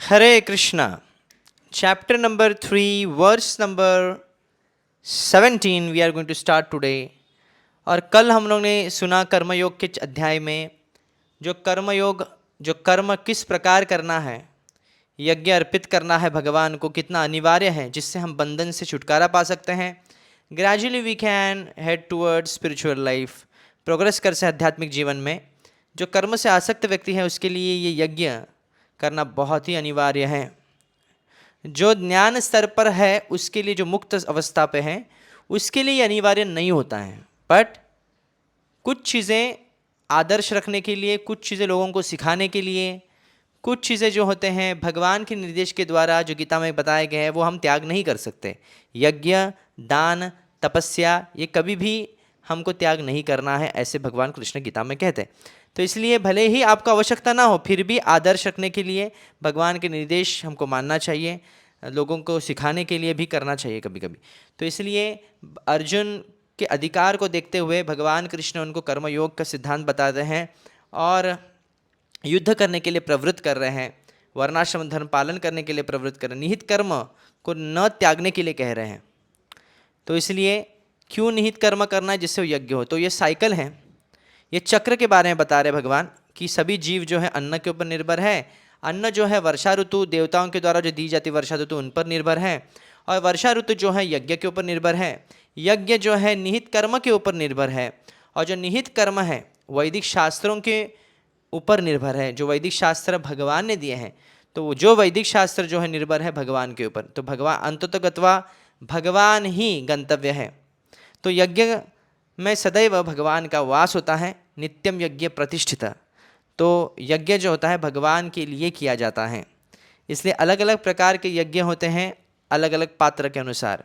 Hare Krishna. Chapter number 3 verse number 17 we are going to start today. और कल हम लोग ने सुना कर्मयोग के अध्याय में जो कर्म किस प्रकार करना है, यज्ञ अर्पित करना है भगवान को, कितना अनिवार्य है, जिससे हम बंधन से छुटकारा पा सकते हैं। Gradually we can head towards spiritual life, progress कर से आध्यात्मिक जीवन में। जो कर्म से आसक्त व्यक्ति है उसके लिए ये यज्ञ करना बहुत ही अनिवार्य है। जो ज्ञान स्तर पर है उसके लिए, जो मुक्त अवस्था पे है उसके लिए ये अनिवार्य नहीं होता है। बट कुछ चीज़ें आदर्श रखने के लिए, कुछ चीज़ें लोगों को सिखाने के लिए, कुछ चीज़ें जो होते हैं भगवान के निर्देश के द्वारा जो गीता में बताए गए हैं वो हम त्याग नहीं कर सकते। यज्ञ, दान, तपस्या, ये कभी भी हमको त्याग नहीं करना है, ऐसे भगवान कृष्ण गीता में कहते हैं। तो इसलिए भले ही आपको आवश्यकता ना हो, फिर भी आदर्श रखने के लिए भगवान के निर्देश हमको मानना चाहिए, लोगों को सिखाने के लिए भी करना चाहिए कभी कभी। तो इसलिए अर्जुन के अधिकार को देखते हुए भगवान कृष्ण उनको कर्मयोग का सिद्धांत बताते हैं और युद्ध करने के लिए प्रवृत्त कर रहे हैं, वर्णाश्रम धर्म पालन करने के लिए प्रवृत्त कर रहे हैं, निहित कर्म को न त्यागने के लिए कह रहे हैं। तो इसलिए क्यों निहित कर्म करना है, जिससे वो यज्ञ हो। तो ये साइकिल है, ये चक्र के बारे में बता रहे भगवान कि सभी जीव जो है अन्न के ऊपर निर्भर है। अन्न जो है वर्षा ऋतु देवताओं के द्वारा जो दी जाती वर्षा ऋतु उन पर निर्भर है, और वर्षा ऋतु जो है यज्ञ के ऊपर निर्भर है। यज्ञ जो है निहित कर्म के ऊपर निर्भर है, और जो निहित कर्म है वैदिक शास्त्रों के ऊपर निर्भर है, जो वैदिक शास्त्र भगवान ने दिए हैं। तो वो जो वैदिक शास्त्र जो है निर्भर है भगवान के ऊपर। तो भगवान अंततः गत्वा भगवान ही गंतव्य है। तो यज्ञ में सदैव भगवान का वास होता है, नित्यम यज्ञ प्रतिष्ठिता। तो यज्ञ जो होता है भगवान के लिए किया जाता है, इसलिए अलग अलग प्रकार के यज्ञ होते हैं अलग अलग पात्र के अनुसार।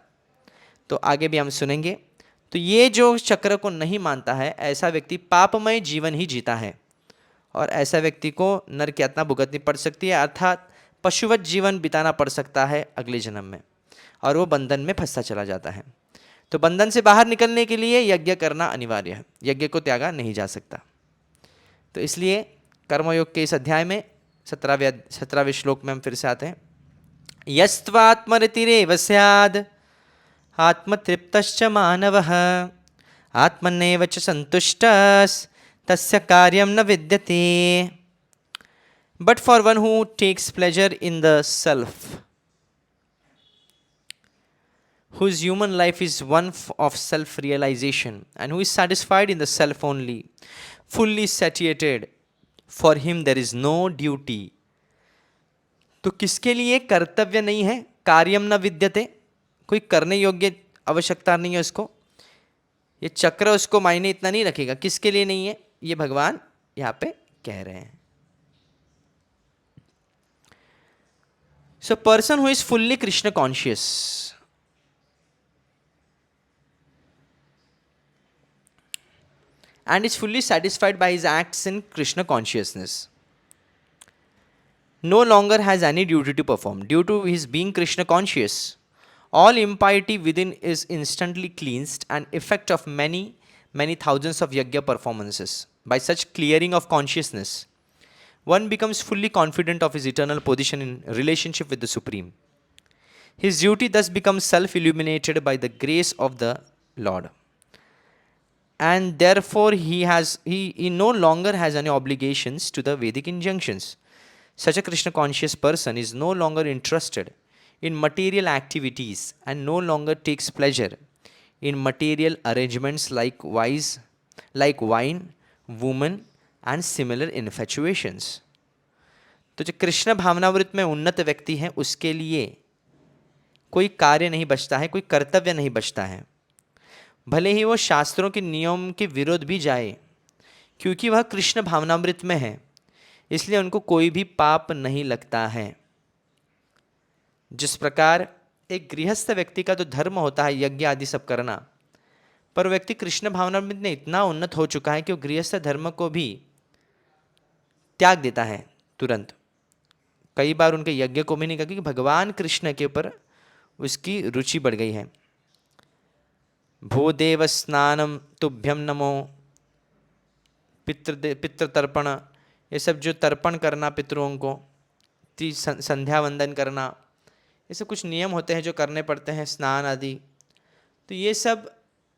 तो आगे भी हम सुनेंगे। तो ये जो चक्र को नहीं मानता है ऐसा व्यक्ति पापमय जीवन ही जीता है, और ऐसा व्यक्ति को नरक यातना भुगतनी पड़ सकती है, अर्थात पशुवत जीवन बिताना पड़ सकता है अगले जन्म में, और वो बंधन में फंसता चला जाता है। तो बंधन से बाहर निकलने के लिए यज्ञ करना अनिवार्य है, यज्ञ को त्यागा नहीं जा सकता। तो इसलिए कर्मयोग के इस अध्याय में 17वें श्लोक में हम फिर से आते हैं। यस्त्वात्मरतिरेव स्याद् आत्मतृप्तश्च मानवः आत्मन्नेव च सन्तुष्टः तस्य कार्यं न विद्यते। But for one who takes pleasure in the self, whose human life is one of self-realization, and who is satisfied in the self only, fully satiated, for him there is no duty. तो किसके लिए कर्तव्य नहीं है, कार्यम न विद्यते, कोई करने योग्य आवश्यकता नहीं है उसको। ये चक्र उसको मायने इतना नहीं रखेगा किसके लिए नहीं है, ये भगवान यहाँ पे कह रहे हैं। So person who is fully Krishna conscious and is fully satisfied by his acts in Krishna consciousness no longer has any duty to perform. Due to his being Krishna conscious, all impiety within is instantly cleansed, an effect of many thousands of yajna performances. By such clearing of consciousness, one becomes fully confident of his eternal position in relationship with the Supreme. His duty thus becomes self-illuminated by the grace of the Lord, and therefore he no longer has any obligations to the Vedic injunctions. Such a Krishna conscious person is no longer interested in material activities and no longer takes pleasure in material arrangements like wine, women and similar infatuations. तो जो कृष्ण भावनावृत्त में उन्नत व्यक्ति है उसके लिए कोई कार्य नहीं बचता है, कोई कर्तव्य नहीं बचता है, भले ही वो शास्त्रों के नियम के विरोध भी जाए, क्योंकि वह कृष्ण भावनामृत में है, इसलिए उनको कोई भी पाप नहीं लगता है। जिस प्रकार एक गृहस्थ व्यक्ति का तो धर्म होता है यज्ञ आदि सब करना, पर व्यक्ति कृष्ण भावनामृत में इतना उन्नत हो चुका है कि वो गृहस्थ धर्म को भी त्याग देता है तुरंत। कई बार उनके यज्ञ को भी नहीं कहा, क्योंकि भगवान कृष्ण के ऊपर उसकी रुचि बढ़ गई है। भूदेव स्नानम तुभ्यम नमो, पितृ तर्पण, ये सब जो तर्पण करना पितरों को, व्यक्ति संध्या वंदन करना, ये सब कुछ नियम होते हैं जो करने पड़ते हैं, स्नान आदि। तो ये सब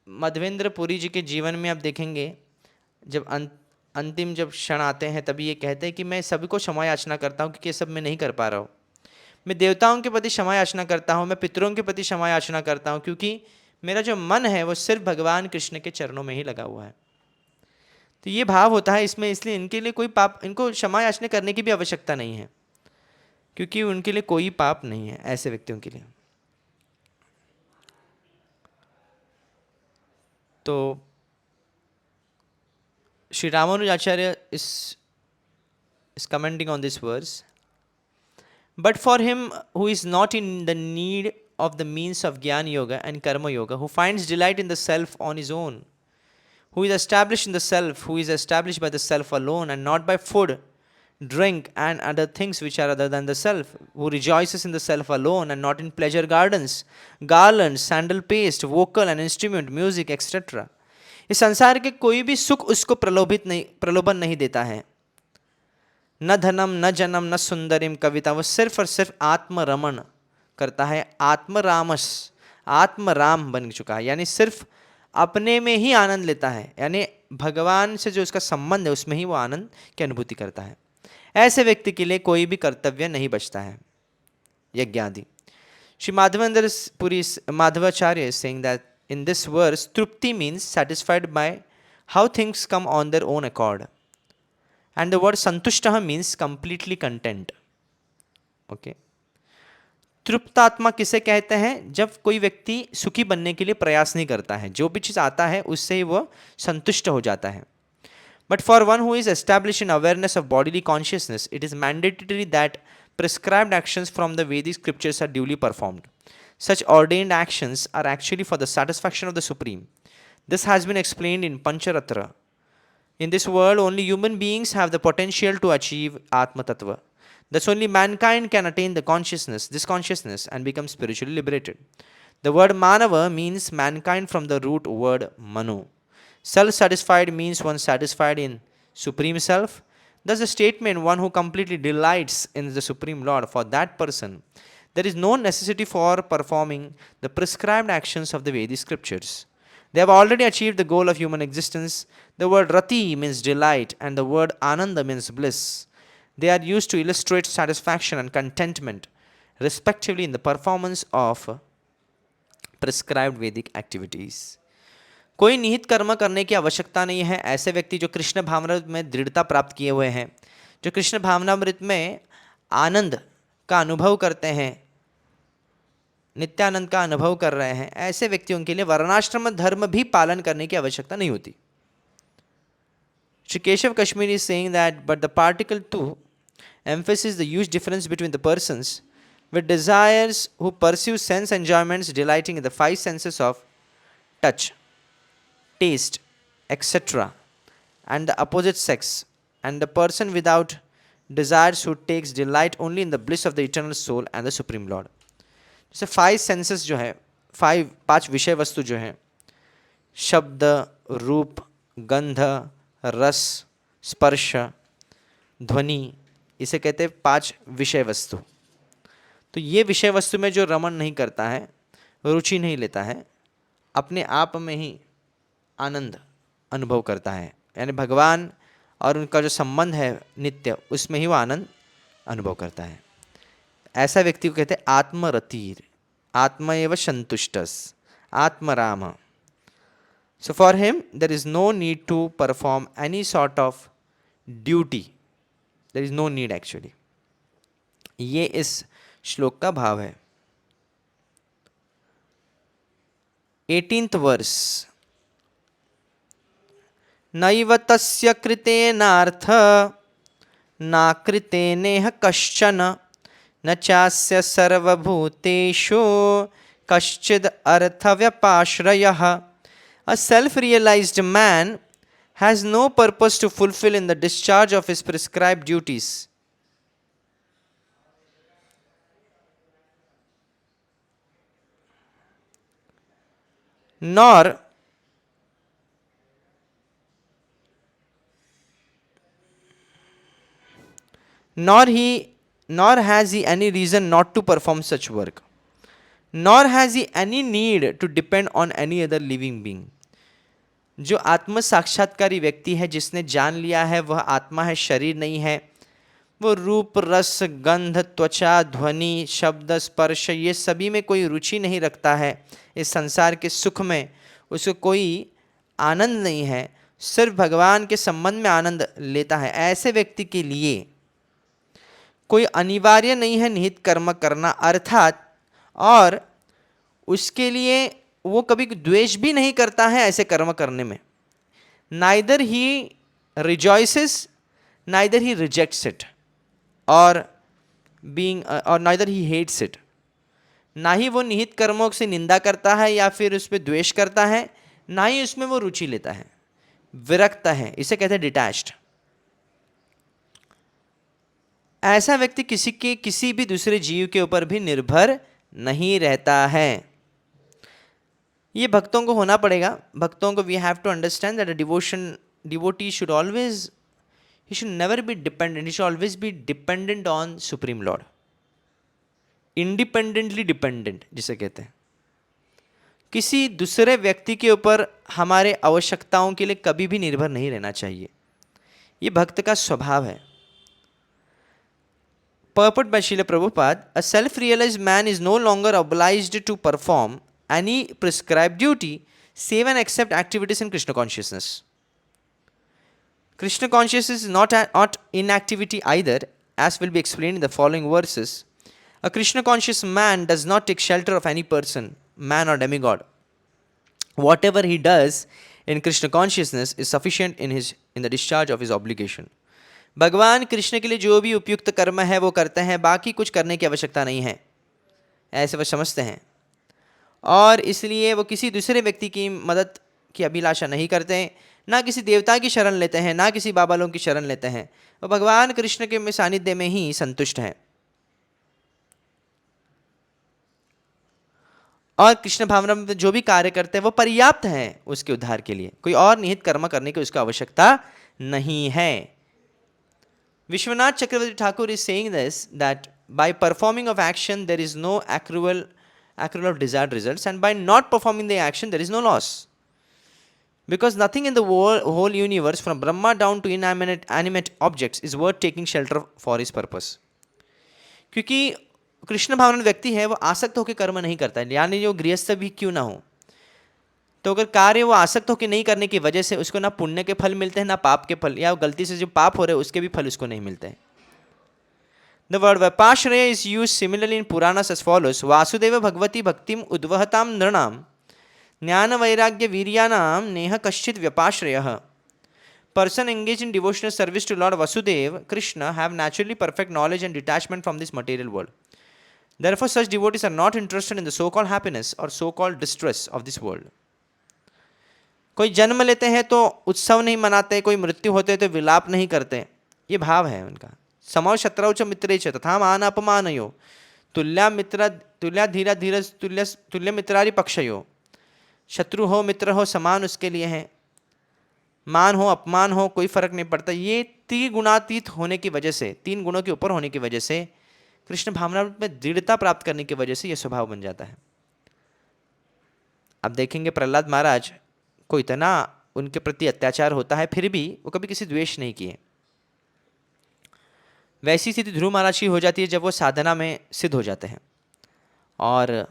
मध्वेंद्र पुरी जी के जीवन में आप देखेंगे, जब अंतिम जब क्षण आते हैं तभी ये कहते हैं कि मैं सभी को क्षमा याचना करता हूँ, क्योंकि ये सब मैं नहीं कर पा रहा हूँ। मैं देवताओं के प्रति क्षमा याचना करता हूँ, मैं पितरों के प्रति क्षमा याचना करता हूँ, क्योंकि मेरा जो मन है वो सिर्फ भगवान कृष्ण के चरणों में ही लगा हुआ है। तो ये भाव होता है इसमें, इसलिए इनके लिए कोई पाप, इनको क्षमा याचना करने की भी आवश्यकता नहीं है, क्योंकि उनके लिए कोई पाप नहीं है ऐसे व्यक्तियों के लिए। तो Shri Ramanujacharya is commenting on this verse. But for him who is not in the need of the means of Jnana Yoga and Karma Yoga, who finds delight in the self on his own, who is established in the self, who is established by the self alone and not by food, drink, and other things which are other than the self, who rejoices in the self alone and not in pleasure gardens, garlands, sandal paste, vocal and instrument, music, etc. इस संसार के कोई भी सुख उसको प्रलोभन नहीं देता है, न धनम, न जनम, न सुंदरिम कविता। वो सिर्फ और सिर्फ आत्मरमण करता है, आत्मराम बन चुका है, यानी सिर्फ अपने में ही आनंद लेता है, यानी भगवान से जो उसका संबंध है उसमें ही वो आनंद की अनुभूति करता है। ऐसे व्यक्ति के लिए कोई भी कर्तव्य नहीं बचता है, यज्ञ आदि। Shri Madhavendra Puri Madhavacharya is saying that in this verse, trupti means satisfied by how things come on their own accord. And the word santushtah means completely content. Okay. तृप्तात्मा किसे कहते हैं? जब कोई व्यक्ति सुखी बनने के लिए प्रयास नहीं करता है, जो भी चीज़ आता है उससे ही वह संतुष्ट हो जाता है. But for one who is established in awareness of bodily consciousness, it is mandatory that prescribed actions from the Vedic scriptures are duly performed. Such ordained actions are actually for the satisfaction of the Supreme. This has been explained in Pancharatra. In this world, only human beings have the potential to achieve Atma Tattva. Thus, only mankind can attain this consciousness, and become spiritually liberated. The word Manava means mankind from the root word Manu. Self-satisfied means one satisfied in Supreme Self. Thus, the statement, one who completely delights in the Supreme Lord, for that person, there is no necessity for performing the prescribed actions of the Vedic scriptures. They have already achieved the goal of human existence. The word Rati means delight, and the word Ananda means bliss. They are used to illustrate satisfaction and contentment, respectively, in the performance of prescribed Vedic activities. कोई निहित कर्म करने की आवश्यकता नहीं है. ऐसे व्यक्ति जो कृष्ण भावनामृत में दृढ़ता प्राप्त किए हुए हैं, जो कृष्ण भावनामृत में आनंद का अनुभव करते हैं, नित्यानंद का अनुभव कर रहे हैं, ऐसे व्यक्तियों के लिए वर्णाश्रम धर्म भी पालन करने की आवश्यकता नहीं होती. Shri Keshav Kashmiri is saying that, but the particle 2 emphasizes the huge difference between the persons with desires who pursue sense enjoyments, delighting in the five senses of touch, taste, etc., and the opposite sex, and the person without desires who takes delight only in the bliss of the eternal soul and the Supreme Lord. जैसे five senses जो है, पांच विषय वस्तु जो है, शब्द, रूप, गंध, रस, स्पर्श, ध्वनि, इसे कहते हैं पांच विषय वस्तु. तो ये विषय वस्तु में जो रमण नहीं करता है, रुचि नहीं लेता है, अपने आप में ही आनंद अनुभव करता है, यानी भगवान और उनका जो संबंध है नित्य, उसमें ही वो आनंद अनुभव करता है. ऐसा व्यक्ति को कहते हैं आत्मरतीर, आत्मा एव संतुष्टस, Atmaram. So for him, there is no need to perform any sort of duty. There is no need actually. ये इस श्लोक का भाव है. 18th verse. नैव तस्य कृतेनार्थ नाकृतेनेह कश्चन न चास्य सर्वभूतेषु कश्चिद अर्थव्यपाश्रयः. A self-realized man has no purpose to fulfill in the discharge of his prescribed duties. Nor he nor has he any reason not to perform such work, nor has he any need to depend on any other living being. जो आत्म साक्षात्कारी व्यक्ति है, जिसने जान लिया है वह आत्मा है, शरीर नहीं है, वो रूप, रस, गंध, त्वचा, ध्वनि, शब्द, स्पर्श, ये सभी में कोई रुचि नहीं रखता है, इस संसार के सुख में उसको कोई आनंद नहीं है, सिर्फ भगवान के संबंध में आनंद लेता है, ऐसे व्यक्ति के लिए कोई अनिवार्य नहीं है निहित कर्म करना, अर्थात और उसके लिए वो कभी द्वेष भी नहीं करता है ऐसे कर्म करने में. Neither he रिजॉइसेस, neither he rejects it, और नाइदर ही हेट्स इट. ना ही वो निहित कर्मों से निंदा करता है या फिर उस पर द्वेष करता है, ना ही उसमें वो रुचि लेता है, विरक्त है. इसे कहते हैं डिटैच्ड. ऐसा व्यक्ति किसी भी दूसरे जीव के ऊपर भी निर्भर नहीं रहता है. ये भक्तों को होना पड़ेगा. भक्तों को we have to understand that a devotee should always, he should never be dependent, he should always be dependent on supreme lord, independently dependent जिसे कहते हैं. किसी दूसरे व्यक्ति के ऊपर हमारे आवश्यकताओं के लिए कभी भी निर्भर नहीं रहना चाहिए. ये भक्त का स्वभाव है. Purport by Srila Prabhupada, a self-realized man is no longer obliged to perform any prescribed duty save and except activities in Krishna consciousness. Krishna consciousness is not inactivity either, as will be explained in the following verses. A Krishna conscious man does not take shelter of any person, man or demigod. Whatever he does in Krishna consciousness is sufficient in the discharge of his obligation. भगवान कृष्ण के लिए जो भी उपयुक्त कर्म है वो करते हैं, बाकी कुछ करने की आवश्यकता नहीं है, ऐसे वो समझते हैं. और इसलिए वो किसी दूसरे व्यक्ति की मदद की अभिलाषा नहीं करते, ना किसी देवता की शरण लेते हैं, ना किसी बाबा लोगों की शरण लेते हैं. वो भगवान कृष्ण के सानिध्य में ही संतुष्ट हैं. और कृष्ण भावना में जो भी कार्य करते हैं वो पर्याप्त हैं उसके उद्धार के लिए. कोई और निहित कर्म करने की उसको आवश्यकता नहीं है. Vishwanath Chakravarti Thakur is saying this that by performing of action there is no accrual of desired results, and by not performing the action there is no loss. Because nothing in the whole universe from Brahma down to animate objects is worth taking shelter for his purpose. क्योंकि कृष्ण भावना व्यक्ति है वो आसक्त होकर कर्म नहीं करता है, यानी जो गृहस्थ भी क्यों ना हो, तो अगर कार्य वो आसक्त होकर नहीं करने की वजह से उसको ना पुण्य के फल मिलते हैं ना पाप के फल, या गलती से जो पाप हो रहे हैं उसके भी फल उसको नहीं मिलते हैं. The word Vipashraya is used similarly in Puranas as follows. Vasudeva Bhagavati Bhaktim Udvahatam Nranam Jnana Vairagya Viryanam Neha Kaschit Vyapashrayah. Person engaged in devotional service to Lord Vasudeva, Krishna, have naturally perfect knowledge and detachment from this material world. Therefore, such devotees are not interested in the so-called happiness or so-called distress of this world. कोई जन्म लेते हैं तो उत्सव नहीं मनाते, कोई मृत्यु होते तो विलाप नहीं करते, ये भाव है उनका. समौ शत्रौ च मित्रे च तथा मान अपमानयो तुल्या धीरा धीरज तुल्य मित्रारि पक्षयो. शत्रु हो मित्र हो समान उसके लिए हैं, मान हो अपमान हो कोई फर्क नहीं पड़ता. ये त्रिगुणातीत होने की वजह से, तीन गुणों के ऊपर होने की वजह से, कृष्ण भावना में दृढ़ता प्राप्त करने की वजह से यह स्वभाव बन जाता है. अब देखेंगे प्रहलाद महाराज को इतना उनके प्रति अत्याचार होता है, फिर भी वो कभी किसी द्वेष नहीं किए. वैसी स्थिति ध्रुव महाराज की हो जाती है जब वो साधना में सिद्ध हो जाते हैं, और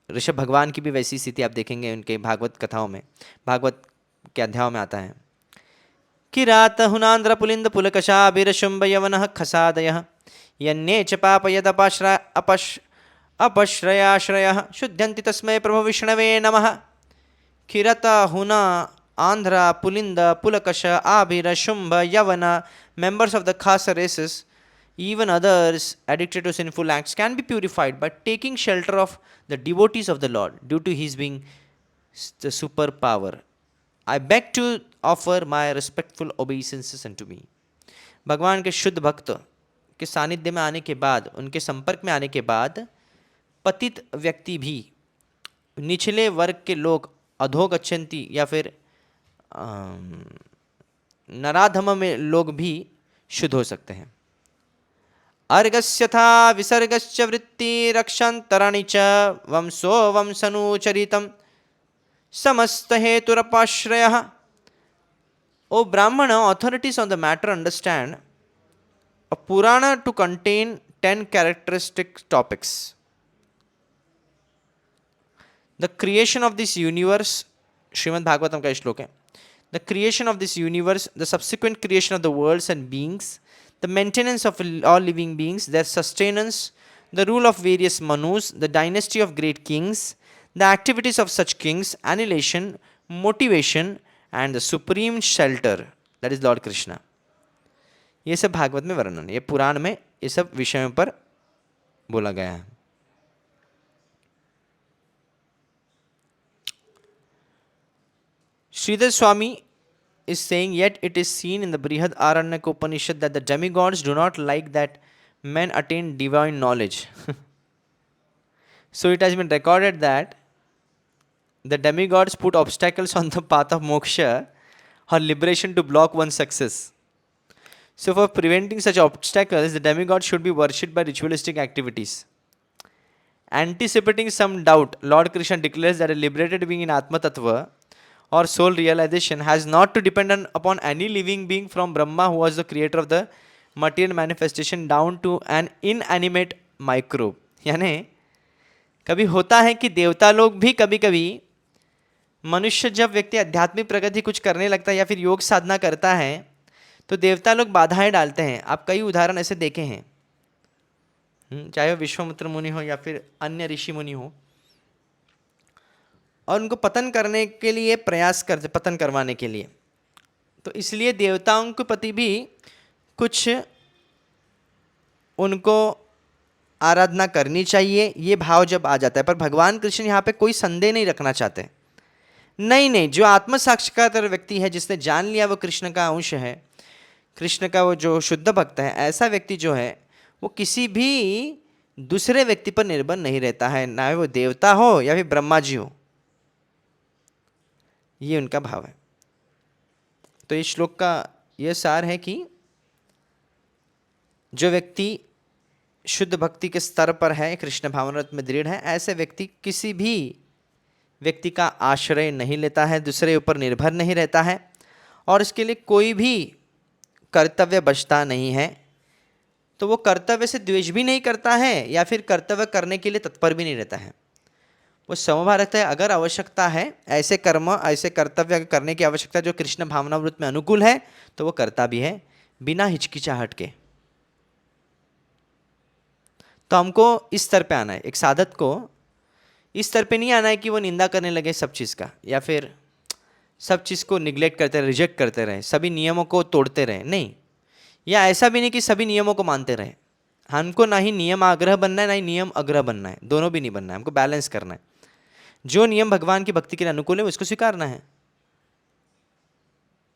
ऋषभ भगवान की भी वैसी स्थिति आप देखेंगे उनके भागवत कथाओं में, भागवत के अध्यायों में आता है. किरात हुनांद्र पुलिंद पुलकशाभिरशुंभ यवनः खसादयः यन्ये च पापयद अपश्रयाश्रयः शुद्ध्यन्ति तस्मै प्रभु विष्णवे नमः. किरत हुना Andhra, Pulinda, Pulakasha, Abhira, Shumba, Yavana, members of the Khasa races, even others addicted to sinful acts, can be purified by taking shelter of the devotees of the Lord due to his being the superpower. I beg to offer my respectful obeisances unto me. भगवान के शुद्ध भक्त के सानिध्य में आने के बाद, उनके संपर्क में आने के बाद, पतित व्यक्ति भी, निचले वर्ग के लोग, अधोगच्छन्ति या फिर नराधम में लोग भी शुद्ध हो सकते हैं. अर्गस्यथा विसर्गश्च वृत्ति रक्षांतराणि च वंशो वंशनुचरितम समस्त हेतुरपाश्रयः. O Brahmana, authorities on the matter understand a Purana to contain 10 characteristic topics. The creation of this universe, Srimad Bhagavatam का श्लोक है. The creation of this universe, the subsequent creation of the worlds and beings, the maintenance of all living beings, their sustenance, the rule of various manus, the dynasty of great kings, the activities of such kings, annihilation, motivation, and the supreme shelter, that is Lord Krishna. ये सब भागवत में वर्णन है, ये पुराण में ये सब विषयों पर बोला गया है. Sridhar Swami is saying, yet it is seen in the Brihad Aranyaka Upanishad that the demigods do not like that men attain divine knowledge. So it has been recorded that the demigods put obstacles on the path of moksha or liberation to block one's success. So for preventing such obstacles, the demigods should be worshipped by ritualistic activities. Anticipating some doubt, Lord Krishna declares that a liberated being in Atma Tattva or soul realization has not to depend upon any living being from Brahma, who was the creator of the material manifestation, down to an inanimate microbe. यानी कभी होता है कि देवता लोग भी कभी कभी, मनुष्य जब व्यक्ति आध्यात्मिक प्रगति कुछ करने लगता है या फिर योग साधना करता है तो देवता लोग बाधाएं डालते हैं. आप कई उदाहरण ऐसे देखे हैं, चाहे वो विश्वामित्र मुनि हो या फिर अन्य ऋषि मुनि हो, और उनको पतन करने के लिए प्रयास करते, पतन करवाने के लिए. तो इसलिए देवताओं के प्रति भी कुछ उनको आराधना करनी चाहिए, ये भाव जब आ जाता है. पर भगवान कृष्ण यहाँ पे कोई संदेह नहीं रखना चाहते. नहीं, जो आत्म साक्षात्कार व्यक्ति है, जिसने जान लिया वो कृष्ण का अंश है, कृष्ण का वो जो शुद्ध भक्त है, ऐसा व्यक्ति जो है वो किसी भी दूसरे व्यक्ति पर निर्भर नहीं रहता है, ना वो देवता हो या फिर ब्रह्मा जी हो. ये उनका भाव है. तो इस श्लोक का यह सार है कि जो व्यक्ति शुद्ध भक्ति के स्तर पर है, कृष्ण भावनामृत में दृढ़ है, ऐसे व्यक्ति किसी भी व्यक्ति का आश्रय नहीं लेता है, दूसरे ऊपर निर्भर नहीं रहता है, और इसके लिए कोई भी कर्तव्य बचता नहीं है. तो वो कर्तव्य से द्वेष भी नहीं करता है या फिर कर्तव्य करने के लिए तत्पर भी नहीं रहता है. वो समभाव रखता है. अगर आवश्यकता है, ऐसे कर्म, ऐसे कर्तव्य करने की आवश्यकता जो कृष्ण भावनामृत में अनुकूल है, तो वो करता भी है बिना हिचकिचाहट के. तो हमको इस स्तर पे आना है. एक साधक को इस स्तर पे नहीं आना है कि वो निंदा करने लगे सब चीज़ का, या फिर सब चीज़ को निगलेक्ट करते रहे, रिजेक्ट करते रहे, सभी नियमों को तोड़ते रहे. नहीं, या ऐसा भी नहीं कि सभी नियमों को मानते रहे. हमको ना ही नियम आग्रह बनना है, ना ही नियम अग्रह बनना है, दोनों भी नहीं बनना है. हमको बैलेंस करना है. जो नियम भगवान की भक्ति के लिए अनुकूल है उसको स्वीकारना है.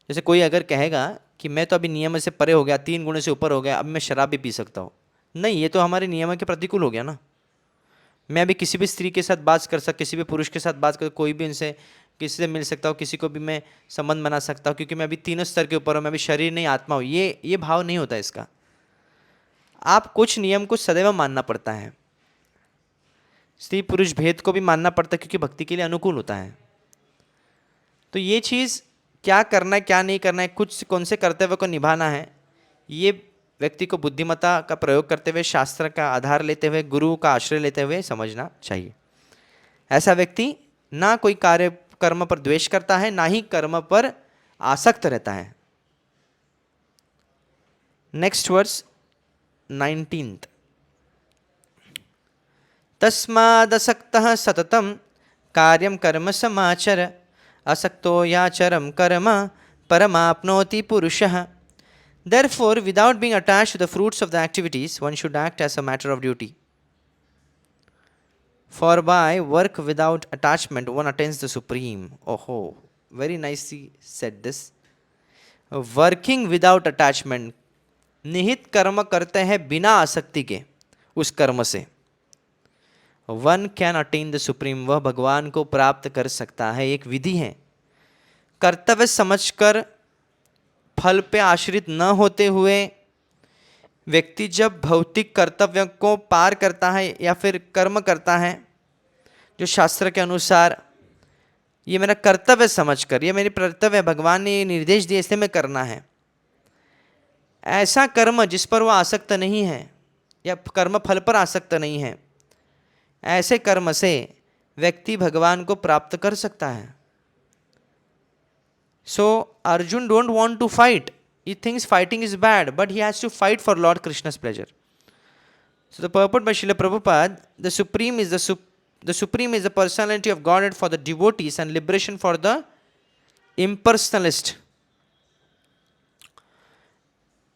जैसे कोई अगर कहेगा कि मैं तो अभी नियम से परे हो गया, 3 गुणों से ऊपर हो गया, अब मैं शराब भी पी सकता हूँ, नहीं, ये तो हमारे नियम के प्रतिकूल हो गया ना. मैं अभी किसी भी स्त्री के साथ बात कर सकता, किसी भी पुरुष के साथ बात कर, कोई भी इनसे किसी से मिल सकता हूँ, किसी को भी मैं संबंध बना सकता हूँ, क्योंकि मैं अभी तीनों स्तर के ऊपर हूँ, मैं अभी शरीर नहीं आत्मा हूँ. ये भाव नहीं होता इसका. आप कुछ नियम को सदैव मानना पड़ता है. स्त्री पुरुष भेद को भी मानना पड़ता है क्योंकि भक्ति के लिए अनुकूल होता है. तो ये चीज़ क्या करना है, क्या नहीं करना है, कुछ कौन से कर्तव्य को निभाना है, ये व्यक्ति को बुद्धिमत्ता का प्रयोग करते हुए, शास्त्र का आधार लेते हुए, गुरु का आश्रय लेते हुए समझना चाहिए. ऐसा व्यक्ति ना कोई कार्य कर्म पर द्वेष करता है, ना ही कर्म पर आसक्त रहता है. Next verse 19th. तस्मादसक्तः सततं कार्यं कर्म समाचर असक्तो याचरं कर्म परमाप्नोति पुरुषः. Therefore, without being attached to the fruits of the activities, one should act as a matter of duty. For by work without attachment, one attains the supreme. Oh, very nicely said this. Working without attachment, निहित कर्म करते हैं बिना आसक्ति के उस कर्म से. One can attain the supreme, वह भगवान को प्राप्त कर सकता है. एक विधि है. कर्तव्य समझकर फल पे आश्रित न होते हुए व्यक्ति जब भौतिक कर्तव्यों को पार करता है या फिर कर्म करता है जो शास्त्र के अनुसार ये मेरा कर्तव्य समझकर, ये मेरी कर्तव्य है, भगवान ने ये निर्देश दिए इसलिए मैं करना है, ऐसा कर्म जिस पर वो आसक्त नहीं है या कर्म फल पर आसक्त नहीं है, ऐसे कर्म से व्यक्ति भगवान को प्राप्त कर सकता है. So Arjun don't want to fight. He thinks fighting is bad, but he has to fight for Lord Krishna's pleasure. So the purport by Srila Prabhupada, the Supreme is the personality of Godhead for the devotees and liberation for the impersonalist.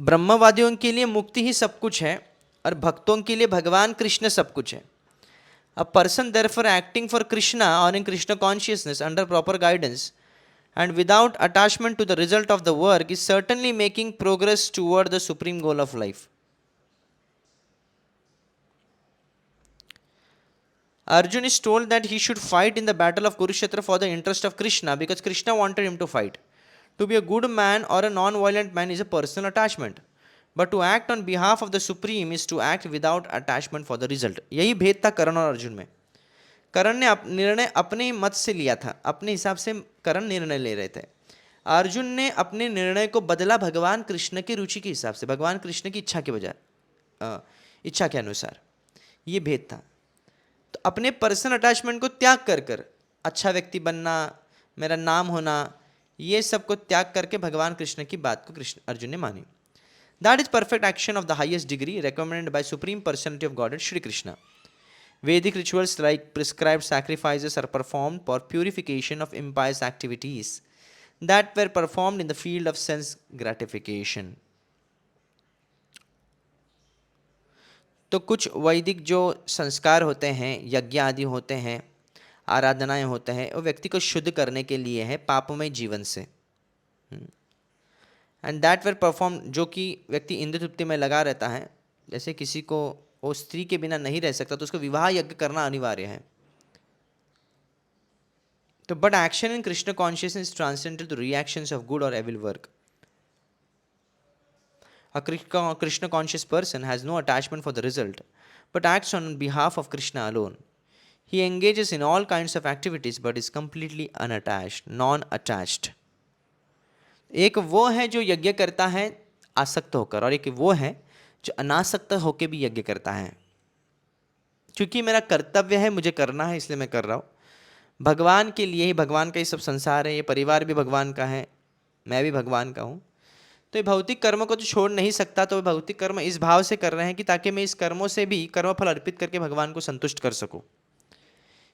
ब्रह्मवादियों के लिए मुक्ति ही सब कुछ है और भक्तों के लिए भगवान कृष्ण सब कुछ है. A person therefore acting for Krishna or in Krishna consciousness under proper guidance and without attachment to the result of the work is certainly making progress toward the supreme goal of life. Arjun is told that he should fight in the battle of Kurukshetra for the interest of Krishna because Krishna wanted him to fight. To be a good man or a non-violent man is a personal attachment, but to act on behalf of the supreme is to act without attachment for the result. यही भेद था कर्ण और अर्जुन में. कर्ण ने निर्णय अपने मत से लिया था, अपने हिसाब से कर्ण निर्णय ले रहे थे. अर्जुन ने अपने निर्णय को बदला भगवान कृष्ण की रुचि के हिसाब से, भगवान कृष्ण की इच्छा के बजाय इच्छा के अनुसार. ये भेद था. तो अपने पर्सनल अटैचमेंट को त्याग कर कर अच्छा व्यक्ति बनना, मेरा नाम होना, ये सब को त्याग करके भगवान कृष्ण की बात को कृष्ण अर्जुन ने मानी. That is perfect action of the highest degree recommended by supreme personality of God Shri Krishna. Vedic rituals like prescribed sacrifices are performed for purification of impious activities that were performed in the field of sense gratification. तो कुछ वैदिक जो संस्कार होते हैं, यज्ञ आदि होते हैं, आराधनाएं होते हैं, वो व्यक्ति को शुद्ध करने के लिए है पापमय जीवन से. एंड दैट वेर परफॉर्म, जो कि व्यक्ति इंद्र तृप्ति में लगा रहता है, जैसे किसी को वो स्त्री के बिना नहीं रह सकता तो उसको विवाह यज्ञ करना अनिवार्य है. तो but action in Krishna consciousness transcendental to reactions of good or evil work. A Krishna conscious person has no attachment for the result, but acts on behalf of Krishna alone. He engages in all kinds of activities but is completely unattached, non-attached. एक वो है जो यज्ञ करता है आसक्त होकर, और एक वो है जो अनासक्त होकर भी यज्ञ करता है. क्योंकि मेरा कर्तव्य है, मुझे करना है, इसलिए मैं कर रहा हूँ. भगवान के लिए ही, भगवान का ये सब संसार है, ये परिवार भी भगवान का है, मैं भी भगवान का हूँ. तो ये भौतिक कर्म को तो छोड़ नहीं सकता, तो भौतिक कर्म इस भाव से कर रहे हैं कि ताकि मैं इस कर्मों से भी कर्मफल अर्पित करके भगवान को संतुष्ट कर सकूं.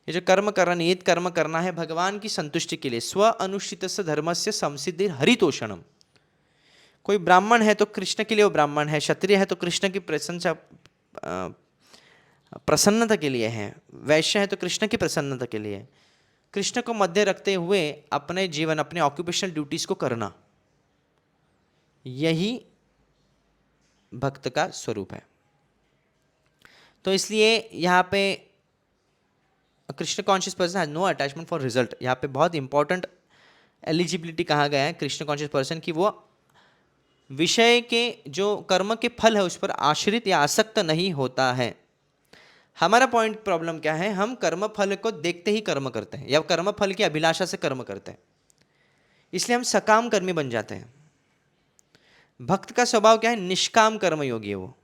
ये जो कर्म करना, नियत कर्म करना है भगवान की संतुष्टि के लिए. स्व अनुष्ठित धर्मस्य संसिद्धि हरितोषणम. कोई ब्राह्मण है तो कृष्ण के लिए वो ब्राह्मण है, क्षत्रिय है तो कृष्ण की प्रशंसा प्रसन्नता के लिए है, वैश्य है तो कृष्ण की प्रसन्नता के लिए. कृष्ण को मध्य रखते हुए अपने जीवन, अपने ऑक्यूपेशनल ड्यूटीज को करना, यही भक्त का स्वरूप है. तो इसलिए यहाँ पे Krishna conscious person has no attachment for result. यहाँ पे बहुत इंपॉर्टेंट एलिजिबिलिटी कहा गया है कृष्ण कॉन्शियस पर्सन की, वो विषय के जो कर्म के फल है उस पर आश्रित या आसक्त नहीं होता है. हमारा पॉइंट प्रॉब्लम क्या है, हम कर्म फल को देखते ही कर्म करते हैं या कर्म फल की अभिलाषा से कर्म करते हैं, इसलिए हम सकाम कर्मी बन जाते हैं. भक्त का स्वभाव क्या है, निष्काम कर्म योगी है. वो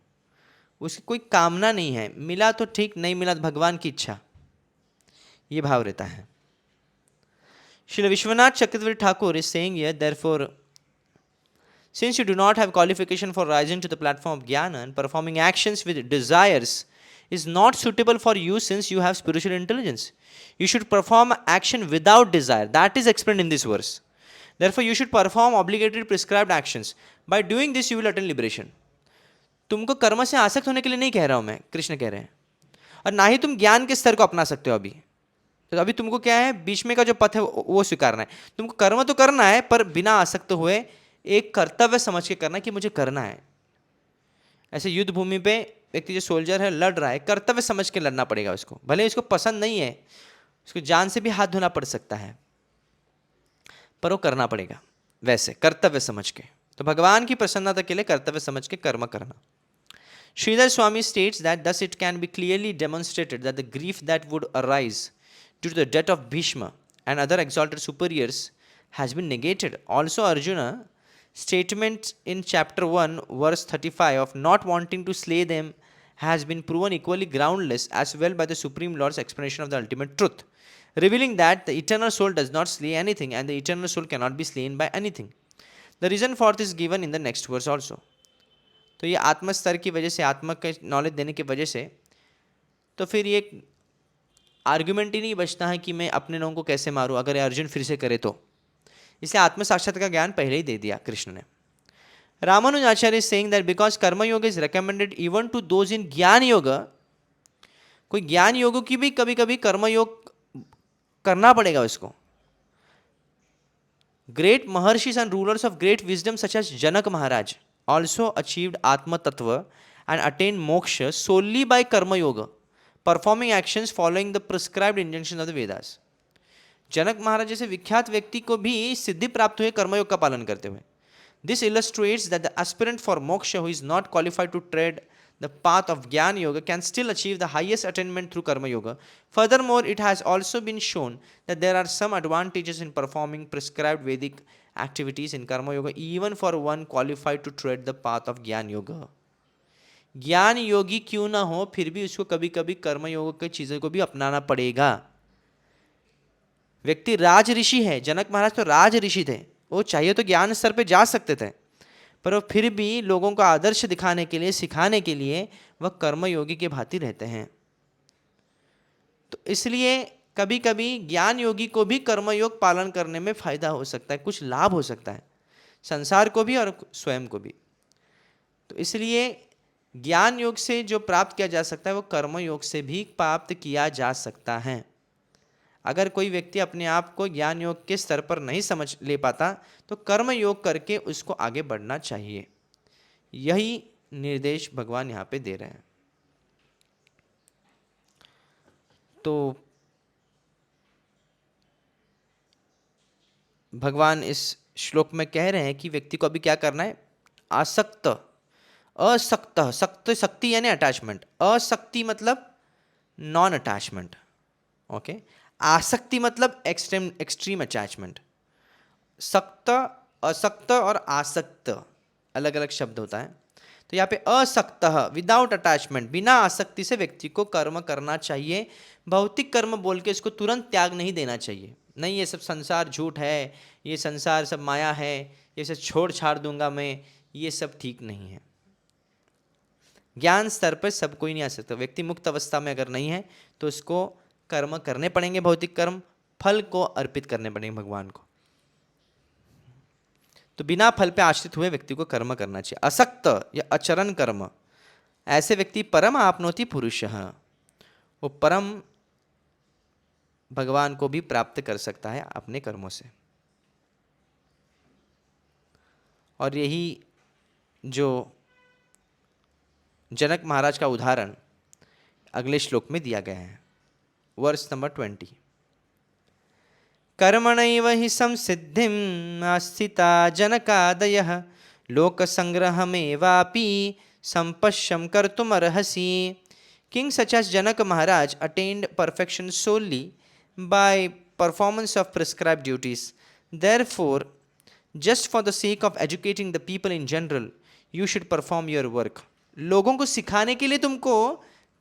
उसकी कोई कामना नहीं है, मिला तो ठीक, नहीं मिला तो भगवान की इच्छा, ये भाव रहता है. Shri Vishwanath Chakravarti Thakur is saying here, therefore since you do not have qualification for rising to the platform of jnana and performing actions with desires is not suitable for you since you have spiritual intelligence. You should perform action without desire. That is explained in this verse. Therefore, you should perform obligatory prescribed actions. By doing this, you will attain liberation. तुमको कर्म से आसक्त होने के लिए नहीं कह रहा हूं मैं, कृष्ण कह रहे हैं, और ना ही तुम ज्ञान के स्तर को अपना सकते हो. तो अभी तुमको क्या है, बीच में का जो पथ है वो स्वीकारना है. तुमको कर्म तो करना है पर बिना आसक्त हुए, एक कर्तव्य समझ के करना कि मुझे करना है. ऐसे युद्ध भूमि पे व्यक्ति जो सोल्जर है लड़ रहा है, कर्तव्य समझ के लड़ना पड़ेगा उसको, भले इसको पसंद नहीं है, उसको जान से भी हाथ धोना पड़ सकता है, पर वो करना पड़ेगा वैसे कर्तव्य समझ के. तो भगवान की प्रसन्नता के लिए कर्तव्य समझ के कर्म करना. Sridhar Swami states that thus it can be clearly demonstrated that the grief that would arise due to the death of Bhishma and other exalted superiors has been negated. Also, Arjuna statement in chapter 1 verse 35 of not wanting to slay them has been proven equally groundless as well by the Supreme Lord's explanation of the ultimate truth, revealing that the eternal soul does not slay anything and the eternal soul cannot be slain by anything. The reason for this is given in the next verse also. तो ये आत्म स्तर की वजह से, आत्मा के knowledge देने की वजह से, तो फिर ये आर्ग्यूमेंट ही नहीं बचता है कि मैं अपने लोगों को कैसे मारूं अगर अर्जुन फिर से करे तो। इसलिए आत्म साक्षात्कार का ज्ञान पहले ही दे दिया कृष्ण ने। Ramanuja Acharya is saying that because karma yoga is recommended even to those in jnana yoga, कोई ज्ञान योग की भी कभी कभी कर्म योग करना पड़ेगा उसको। ग्रेट महर्षिज and rulers of great wisdom such as Janak Maharaj also achieved Atma Tattva and attained moksha solely by Karma Yoga, performing actions following the prescribed injunctions of the Vedas. जनक महाराज जैसे विख्यात व्यक्ति को भी सिद्धि प्राप्त हुए कर्मयोग का पालन करते हुए। This illustrates that the aspirant for moksha who is not qualified to tread the path of Jnana Yoga can still achieve the highest attainment through Karma Yoga. Furthermore, it has also been shown that there are some advantages in performing prescribed Vedic activities in Karma Yoga even for one qualified to tread the path of Jnana Yoga. ज्ञान योगी क्यों ना हो फिर भी उसको कभी कभी कर्म योग की चीज़ों को भी अपनाना पड़ेगा। व्यक्ति राज ऋषि है, जनक महाराज तो राज ऋषि थे, वो चाहिए तो ज्ञान स्तर पे जा सकते थे, पर वो फिर भी लोगों को आदर्श दिखाने के लिए, सिखाने के लिए वह कर्म योगी के भांति रहते हैं। तो इसलिए कभी कभी ज्ञान योगी को भी कर्मयोग पालन करने में फायदा हो सकता है, कुछ लाभ हो सकता है, संसार को भी और स्वयं को भी। तो इसलिए ज्ञान योग से जो प्राप्त किया जा सकता है वो कर्म योग से भी प्राप्त किया जा सकता है। अगर कोई व्यक्ति अपने आप को ज्ञान योग के स्तर पर नहीं समझ ले पाता तो कर्म योग करके उसको आगे बढ़ना चाहिए। यही निर्देश भगवान यहाँ पे दे रहे हैं। तो भगवान इस श्लोक में कह रहे हैं कि व्यक्ति को अभी क्या करना है, आसक्त, असक्त, सक्त शक्ति यानी अटैचमेंट, असक्ति मतलब नॉन अटैचमेंट, ओके, आसक्ति मतलब एक्सट्रीम अटैचमेंट। सक्त, असक्त और आसक्त अलग अलग शब्द होता है। तो यहाँ पे असक्त, विदाउट अटैचमेंट, बिना आसक्ति से व्यक्ति को कर्म करना चाहिए। भौतिक कर्म बोल के इसको तुरंत त्याग नहीं देना चाहिए, नहीं ये सब संसार झूठ है, ये संसार सब माया है, ये सब छोड़ छाड़ दूंगा मैं, ये सब ठीक नहीं है। ज्ञान स्तर पर सब कोई नहीं आ सकता। व्यक्ति मुक्त अवस्था में अगर नहीं है तो उसको कर्म करने पड़ेंगे, भौतिक कर्म, फल को अर्पित करने पड़ेंगे भगवान को। तो बिना फल पे आश्रित हुए व्यक्ति को कर्म करना चाहिए। असक्त या अचरण कर्म, ऐसे व्यक्ति परम आपनोति पुरुषः, वो परम भगवान को भी प्राप्त कर सकता है अपने कर्मों से। और यही जो जनक महाराज का उदाहरण अगले श्लोक में दिया गया है, वर्स नंबर 20। कर्मणैव हि संसिद्धिम् आस्थिता जनकादयः लोकसंग्रहमेवापि संपश्यं कर्तुमर्हसि। Kings such as Janaka Maharaj attained perfection solely by performance of prescribed duties. Therefore, just for the sake of educating the people in general, you should perform your work. लोगों को सिखाने के लिए तुमको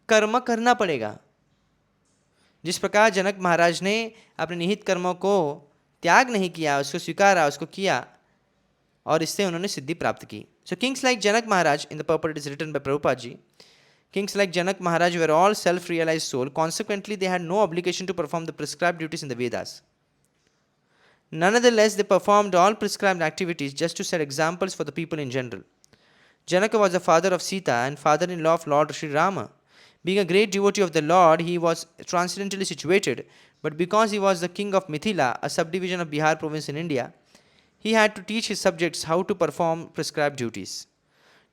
कर्म करना पड़ेगा। जिस प्रकार जनक महाराज ने अपने निहित कर्मों को त्याग नहीं किया, उसको स्वीकारा, उसको किया और इससे उन्होंने सिद्धि प्राप्त की। So kings like Janak Maharaj, in the purport it is written by Prabhupada ji, kings like Janak Maharaj were all self-realized soul. Consequently, they had no obligation to perform the prescribed duties in the Vedas. Nonetheless, they performed all prescribed activities just to set examples for the people in general. Janaka was the father of Sita and father-in-law of Lord Sri Rama. Being a great devotee of the Lord, he was transcendently situated, but because he was the king of Mithila, a subdivision of Bihar province in India, he had to teach his subjects how to perform prescribed duties.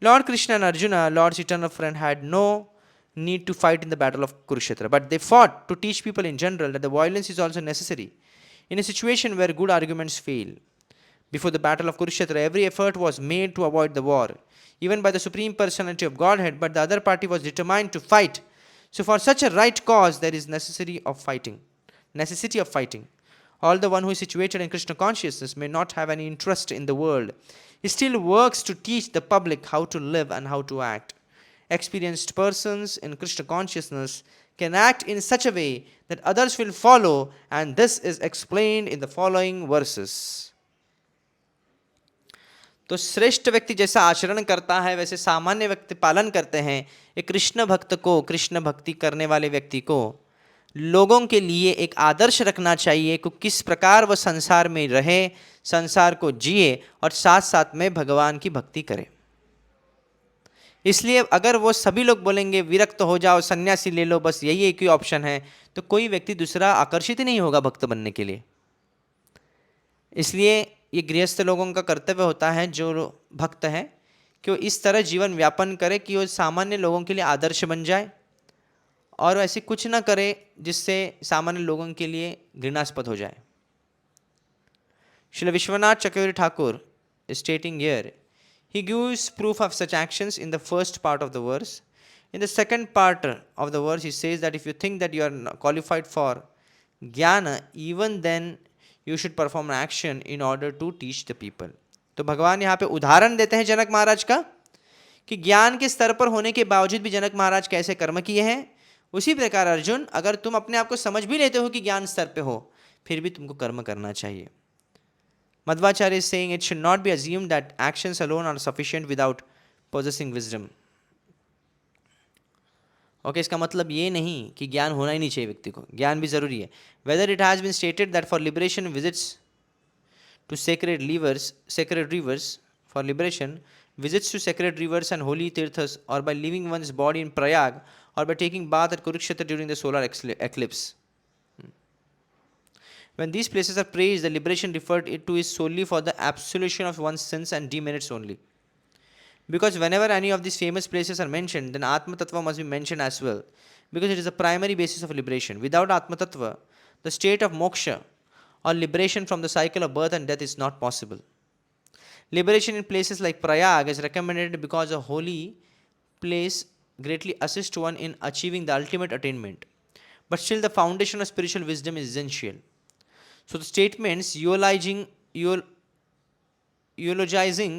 Lord Krishna and Arjuna, Lord's eternal friend, had no need to fight in the battle of Kurukshetra, but they fought to teach people in general that the violence is also necessary in a situation where good arguments fail. Before the battle of Kurukshetra, every effort was made to avoid the war, even by the Supreme Personality of Godhead, but the other party was determined to fight. So for such a right cause, there is necessity of fighting. Although one who is situated in Krishna consciousness may not have any interest in the world, he still works to teach the public how to live and how to act. Experienced persons in Krishna consciousness can act in such a way that others will follow, and this is explained in the following verses. तो श्रेष्ठ व्यक्ति जैसा आचरण करता है वैसे सामान्य व्यक्ति पालन करते हैं। एक कृष्ण भक्त को, कृष्ण भक्ति करने वाले व्यक्ति को लोगों के लिए एक आदर्श रखना चाहिए कि किस प्रकार वह संसार में रहे, संसार को जिए और साथ साथ में भगवान की भक्ति करे। इसलिए अगर वो सभी लोग बोलेंगे विरक्त हो जाओ, सन्यासी ले लो, बस यही एक ही ऑप्शन है, तो कोई व्यक्ति दूसरा आकर्षित ही नहीं होगा भक्त बनने के लिए। इसलिए ये गृहस्थ लोगों का कर्तव्य होता है, जो भक्त है, कि वो इस तरह जीवन व्यापन करे कि वो सामान्य लोगों के लिए आदर्श बन जाए और ऐसी कुछ ना करे जिससे सामान्य लोगों के लिए घृणास्पद हो जाए। Srila Vishwanath Chakravarti Thakur stating here, he gives proof of such actions in the first part of the verse. In the second part of the verse, he says that if you think that you are qualified for jnana, even then you should perform an action in order to teach the people. तो भगवान यहाँ पे उदाहरण देते हैं जनक महाराज का कि ज्ञान के स्तर पर होने के बावजूद भी जनक महाराज कैसे कर्म किए हैं। उसी प्रकार अर्जुन, अगर तुम अपने आप को समझ भी लेते हो कि ज्ञान स्तर पे हो, फिर भी तुमको कर्म करना चाहिए। Madhvacharya is saying it should not be assumed that actions alone are sufficient without possessing wisdom. Okay, इसका मतलब ये नहीं कि ज्ञान होना ही नहीं चाहिए व्यक्ति को, ज्ञान भी जरूरी है। Whether it has been stated that for liberation visits to sacred rivers, for liberation visits to sacred rivers and holy tirthas, or by leaving one's body in Prayag, or by taking bath at Kurukshetra during the solar eclipse. When these places are praised, the liberation referred to is solely for the absolution of one's sins and demerits only. Because whenever any of these famous places are mentioned, then Atma Tattva must be mentioned as well, because it is the primary basis of liberation. Without Atma Tattva, the state of moksha or liberation from the cycle of birth and death is not possible. Liberation in places like Prayag is recommended because a holy place greatly assists one in achieving the ultimate attainment. But still, the foundation of spiritual wisdom is essential. So the statements eulogizing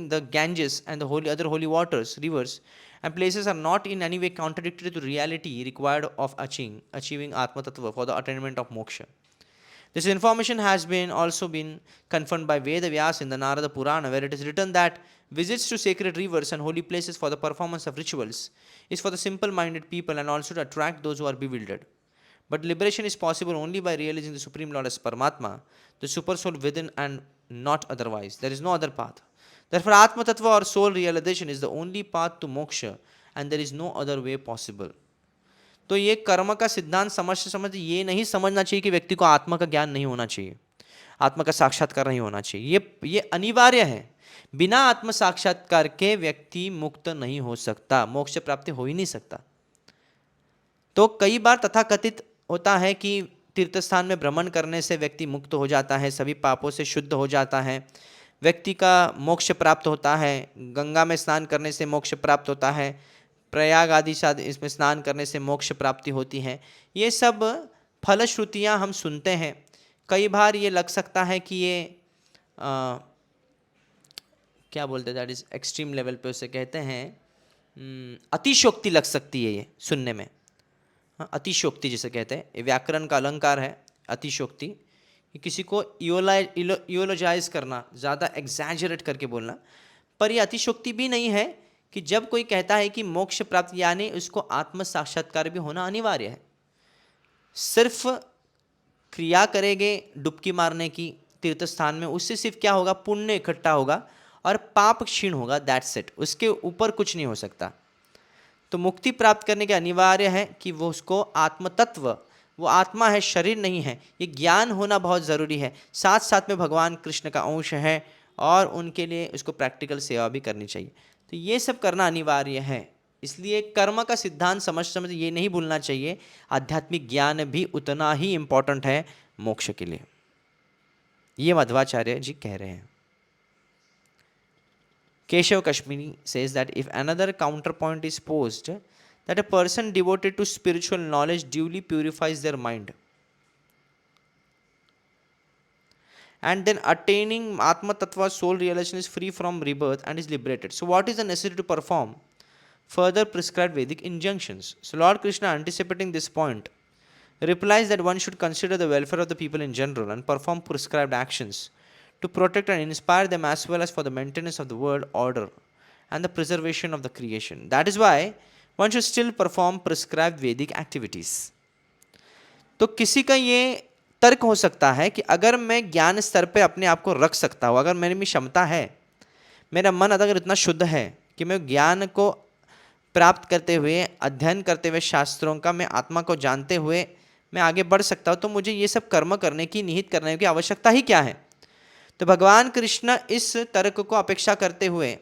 the Ganges and the other holy waters, rivers and places are not in any way contradictory to reality required of achieving Atma Tattva for the attainment of moksha. This information has also been confirmed by Veda Vyas in the Narada Purana, where it is written that visits to sacred rivers and holy places for the performance of rituals is for the simple-minded people and also to attract those who are bewildered. But liberation is possible only by realizing the Supreme Lord as Paramatma, the super soul within, and not otherwise. There is no other path. Therefore, Atma Tattva or soul realization is the only path to moksha, and there is no other way possible. तो ये कर्म का सिद्धांत समझ ये नहीं समझना चाहिए कि व्यक्ति को आत्मा का ज्ञान नहीं होना चाहिए, आत्मा का साक्षात्कार नहीं होना चाहिए। ये अनिवार्य है। बिना आत्म साक्षात्कार के व्यक्ति मुक्त नहीं हो सकता, मोक्ष प्राप्ति हो ही नहीं सकता। तो कई बार तथाकथित होता है कि तीर्थस्थान में भ्रमण करने से व्यक्ति मुक्त हो जाता है, सभी पापों से शुद्ध हो जाता है, व्यक्ति का मोक्ष प्राप्त होता है, गंगा में स्नान करने से मोक्ष प्राप्त होता है, प्रयाग आदि इसमें स्नान करने से मोक्ष प्राप्ति होती है। ये सब फलश्रुतियाँ हम सुनते हैं। कई बार ये लग सकता है कि ये क्या बोलते हैं, दैट इज़ एक्सट्रीम लेवल पे उसे कहते हैं, अतिशोक्ति लग सकती है ये सुनने में। अतिशोक्ति जिसे कहते हैं, ये व्याकरण का अलंकार है अतिशोक्ति, कि किसी को इयोलॉजाइज करना, ज़्यादा एग्जैजरेट करके बोलना। पर ये अतिशोक्ति भी नहीं है कि जब कोई कहता है कि मोक्ष प्राप्त, यानी उसको आत्म साक्षात्कार भी होना अनिवार्य है। सिर्फ क्रिया करेंगे डुबकी मारने की तीर्थ स्थान में, उससे सिर्फ क्या होगा, पुण्य इकट्ठा होगा और पाप क्षीण होगा, दैट्स इट। उसके ऊपर कुछ नहीं हो सकता। तो मुक्ति प्राप्त करने के अनिवार्य है कि वो उसको आत्म तत्व, वो आत्मा है, शरीर नहीं है, ये ज्ञान होना बहुत ज़रूरी है। साथ साथ में भगवान कृष्ण का अंश है और उनके लिए उसको प्रैक्टिकल सेवा भी करनी चाहिए। तो ये सब करना अनिवार्य है। इसलिए कर्म का सिद्धांत समझ ये नहीं भूलना चाहिए, आध्यात्मिक ज्ञान भी उतना ही इम्पोर्टेंट है मोक्ष के लिए। ये मध्वाचार्य जी कह रहे हैं। Keshav Kashmiri says that if another counterpoint is posed, that a person devoted to spiritual knowledge duly purifies their mind and then attaining Atma Tattva soul realization is free from rebirth and is liberated. So what is the necessity to perform further prescribed Vedic injunctions? So Lord Krishna, anticipating this point, replies that one should consider the welfare of the people in general and perform prescribed actions to protect and inspire them as well as for the maintenance of the world order and the preservation of the creation. That is why one should still perform prescribed Vedic activities. तो किसी का ये तर्क हो सकता है कि अगर मैं ज्ञान स्तर पे अपने आप को रख सकता हूँ, अगर मेरे में क्षमता है, मेरा मन अगर इतना शुद्ध है कि मैं ज्ञान को प्राप्त करते हुए, अध्ययन करते हुए शास्त्रों का, मैं आत्मा को जानते हुए मैं आगे बढ़ सकता हूँ, तो मुझे ये सब कर्म करने की, निहित करने की आवश्यकता ही क्या है? तो भगवान कृष्ण इस तर्क को अपेक्षा करते हुए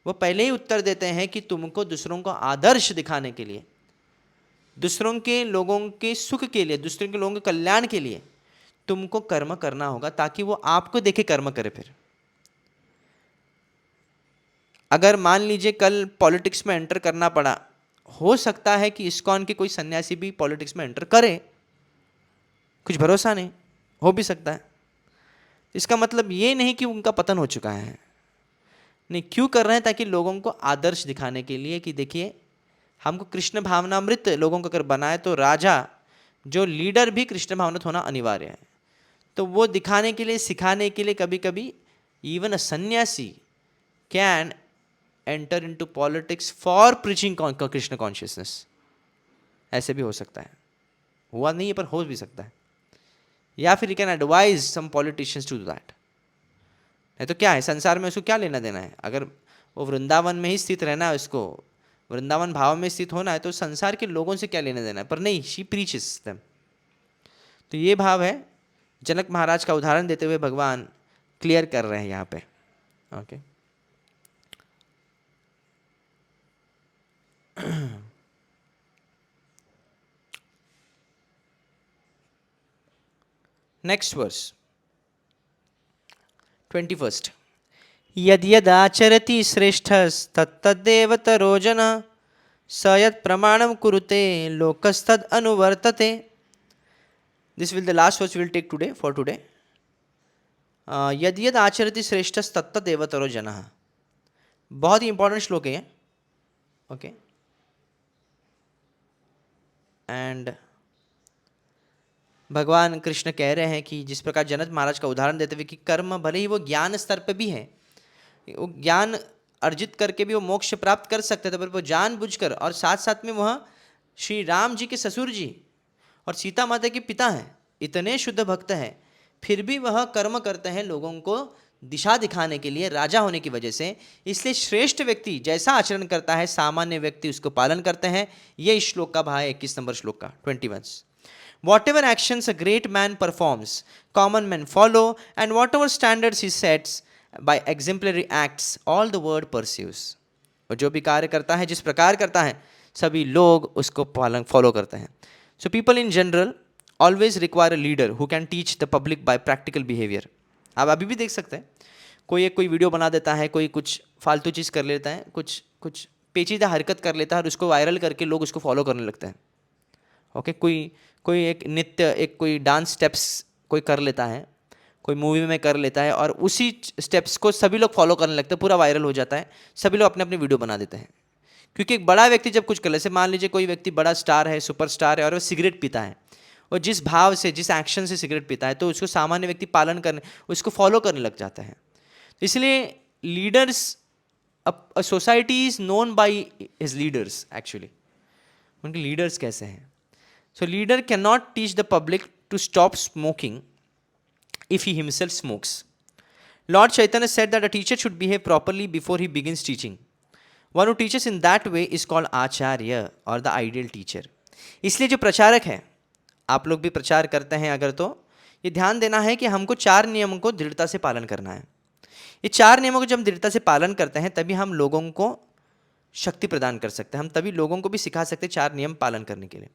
वो पहले ही उत्तर देते हैं कि तुमको दूसरों को आदर्श दिखाने के लिए, दूसरों के लोगों के सुख के लिए, दूसरों के लोगों के कल्याण के लिए तुमको कर्म करना होगा ताकि वो आपको देखे कर्म करे। फिर अगर मान लीजिए कल पॉलिटिक्स में एंटर करना पड़ा, हो सकता है कि इस्कॉन के कोई सन्यासी भी पॉलिटिक्स में एंटर करे, कुछ भरोसा नहीं, हो भी सकता है। इसका मतलब ये नहीं कि उनका पतन हो चुका है, नहीं, क्यों कर रहे हैं? ताकि लोगों को आदर्श दिखाने के लिए कि देखिए हमको कृष्ण भावनामृत लोगों को अगर बनाए तो राजा, जो लीडर भी कृष्ण भावनामृत होना अनिवार्य है। तो वो दिखाने के लिए, सिखाने के लिए कभी कभी इवन अ सन्यासी can enter into politics for preaching Krishna consciousness. ऐसे भी हो सकता है, हुआ नहीं है पर हो भी सकता है। या फिर you can advise some politicians to do that. नहीं तो क्या है, संसार में उसको क्या लेना देना है? अगर वो वृंदावन में ही स्थित रहना है, उसको वृंदावन भाव में स्थित होना है, तो संसार के लोगों से क्या लेना देना है? पर नहीं, शी प्रीचेस देम। तो ये भाव है, जनक महाराज का उदाहरण देते हुए भगवान क्लियर कर रहे हैं यहाँ पे। Okay, next verse 21। यद्यदाचरति श्रेष्ठस्तत्तदेव जनः स यत् प्रमाणं कुरुते लोकस्तद् अनुवर्तते। This will the last verse will take today for today. यद्यद आचरति श्रेष्ठस्तत्तदेव जनः, बहुत ही इंपॉर्टेंट श्लोक है। ओके, एंड भगवान कृष्ण कह रहे हैं कि जिस प्रकार जनक महाराज का उदाहरण देते हुए कि कर्म भले ही वो ज्ञान स्तर पे भी है, वो ज्ञान अर्जित करके भी वो मोक्ष प्राप्त कर सकते थे, पर वो जानबूझकर, और साथ साथ में वह श्री राम जी के ससुर जी और सीता माता के पिता हैं, इतने शुद्ध भक्त हैं, फिर भी वह कर्म करते हैं लोगों को दिशा दिखाने के लिए, राजा होने की वजह से। इसलिए श्रेष्ठ व्यक्ति जैसा आचरण करता है, सामान्य व्यक्ति उसको पालन करते हैं। ये इस श्लोक का भाव है, 21 नंबर श्लोक का, 21। Whatever actions a great man performs, common men follow, and whatever standards he sets by exemplary acts, all the world pursues. और जो भी कार्य करता है, जिस प्रकार करता है, सभी लोग उसको फॉलो करते हैं। So people in general always require a leader who can teach the public by practical behavior. आप अभी भी देख सकते हैं, कोई वीडियो बना देता है, कोई कुछ फालतू चीज़ कर लेता है, कुछ पेचीदा हरकत कर लेता है और उसको वायरल करके लोग उसको फॉलो करने लगते हैं। ओके, कोई एक नृत्य, एक कोई डांस स्टेप्स कोई कर लेता है, कोई मूवी में कर लेता है, और उसी स्टेप्स को सभी लोग फॉलो करने लगते हैं, पूरा वायरल हो जाता है, सभी लोग अपने अपने वीडियो बना देते हैं। क्योंकि एक बड़ा व्यक्ति जब कुछ कर ले, जैसे मान लीजिए कोई व्यक्ति बड़ा स्टार है, सुपरस्टार है, और वो सिगरेट पीता है, और जिस भाव से, जिस एक्शन से सिगरेट पीता है, तो उसको सामान्य व्यक्ति पालन करने, उसको फॉलो करने लग जाता है। तो इसलिए leaders, a society is known by his leaders. Actually उनके लीडर्स कैसे हैं? So leader cannot teach the public to stop smoking if he himself smokes. Lord Chaitanya said that a teacher should behave properly before he begins teaching. One who teaches in that way is called acharya or the ideal teacher. इसलिए जो प्रचारक है, आप लोग भी प्रचार करते हैं अगर, तो ये ध्यान देना है कि हमको 4 नियमों को दृढ़ता से पालन करना है। ये 4 नियमों को जब हम दृढ़ता से पालन करते हैं, तभी हम लोगों को शक्ति प्रदान कर सकते हैं, हम तभी लोगों को भी सिखा सकते हैं 4 नियम पालन करने के लिए।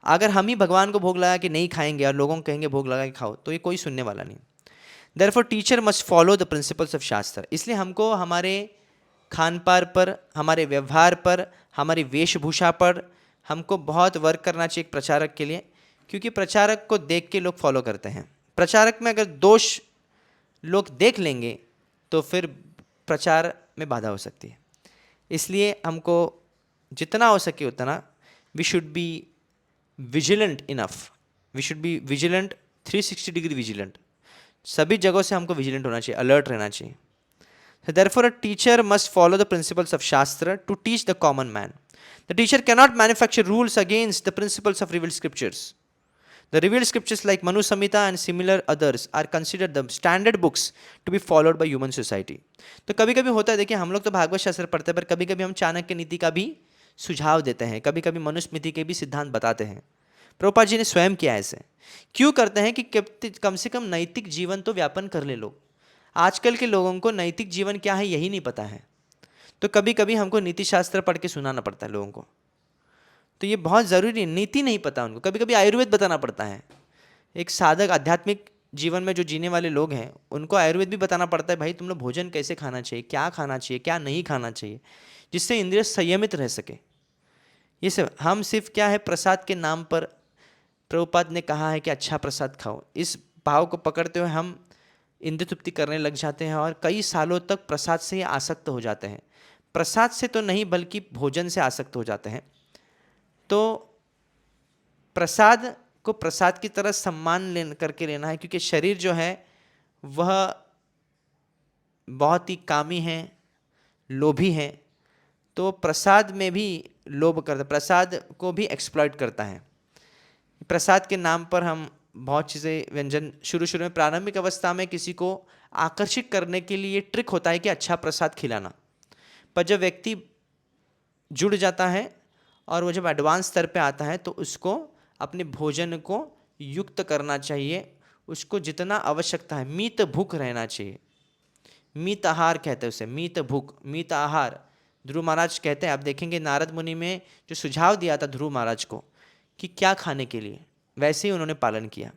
अगर हम ही भगवान को भोग लगा कि नहीं खाएंगे और लोगों को कहेंगे भोग लगा के खाओ, तो ये कोई सुनने वाला नहीं। Therefore teacher must follow the principles of शास्त्र। इसलिए हमको हमारे खान पान पर, हमारे व्यवहार पर, हमारी वेशभूषा पर हमको बहुत वर्क करना चाहिए एक प्रचारक के लिए, क्योंकि प्रचारक को देख के लोग फॉलो करते हैं। प्रचारक में अगर दोष लोग देख लेंगे तो फिर प्रचार में बाधा हो सकती है। इसलिए हमको जितना हो सके उतना we should be vigilant enough, we should be vigilant 360 degree vigilant. सभी जगहों से हमको विजिलेंट होना चाहिए, अलर्ट रहना चाहिए। So therefore, a teacher must follow the principles of Shastra to teach the common man. The teacher cannot manufacture rules against the principles of revealed scriptures. The revealed scriptures like Manu Samhita and similar others are considered the standard books to be followed by human society. तो कभी कभी होता है, देखिए हम लोग तो भागवत शास्त्र पढ़ते हैं, पर कभी कभी हम चाणक्य नीति का भी सुझाव देते हैं, कभी कभी मनुस्मृति के भी सिद्धांत बताते हैं। प्रभुपाद जी ने स्वयं किया ऐसे। क्यों करते हैं? कि कम से कम नैतिक जीवन तो व्यापन कर ले लोग। आजकल के लोगों को नैतिक जीवन क्या है यही नहीं पता है, तो कभी कभी हमको नीति शास्त्र पढ़ के सुनाना पड़ता है लोगों को। तो ये बहुत ज़रूरी है, नीति नहीं पता उनको, कभी कभी आयुर्वेद बताना पड़ता है। एक साधक आध्यात्मिक जीवन में जो जीने वाले लोग हैं उनको आयुर्वेद भी बताना पड़ता है, भाई तुम लोग भोजन कैसे खाना चाहिए, क्या खाना चाहिए, क्या नहीं खाना चाहिए, जिससे इंद्रिय संयमित रह सके। ये सब हम सिर्फ क्या है, प्रसाद के नाम पर प्रभुपाद ने कहा है कि अच्छा प्रसाद खाओ, इस भाव को पकड़ते हुए हम इंद्रिय तृप्ति करने लग जाते हैं और कई सालों तक प्रसाद से ही आसक्त हो जाते हैं। प्रसाद से तो नहीं बल्कि भोजन से आसक्त हो जाते हैं। तो प्रसाद को प्रसाद की तरह सम्मान करके लेना है, क्योंकि शरीर जो है वह बहुत ही कामी है, लोभी है, तो प्रसाद में भी लोभ करता है, प्रसाद को भी एक्सप्लॉइट करता है। प्रसाद के नाम पर हम बहुत चीज़ें व्यंजन शुरू में प्रारंभिक अवस्था में किसी को आकर्षित करने के लिए ट्रिक होता है कि अच्छा प्रसाद खिलाना, पर जब व्यक्ति जुड़ जाता है और वो जब एडवांस स्तर पे आता है तो उसको अपने भोजन को युक्त करना चाहिए, उसको जितना आवश्यकता है, मीत भूख रहना चाहिए। मीत आहार कहते हैं उसे, मीत भूख, मीत आहार। ध्रुव महाराज कहते हैं, आप देखेंगे नारद मुनि में जो सुझाव दिया था ध्रुव महाराज को कि क्या खाने के लिए, वैसे ही उन्होंने पालन किया।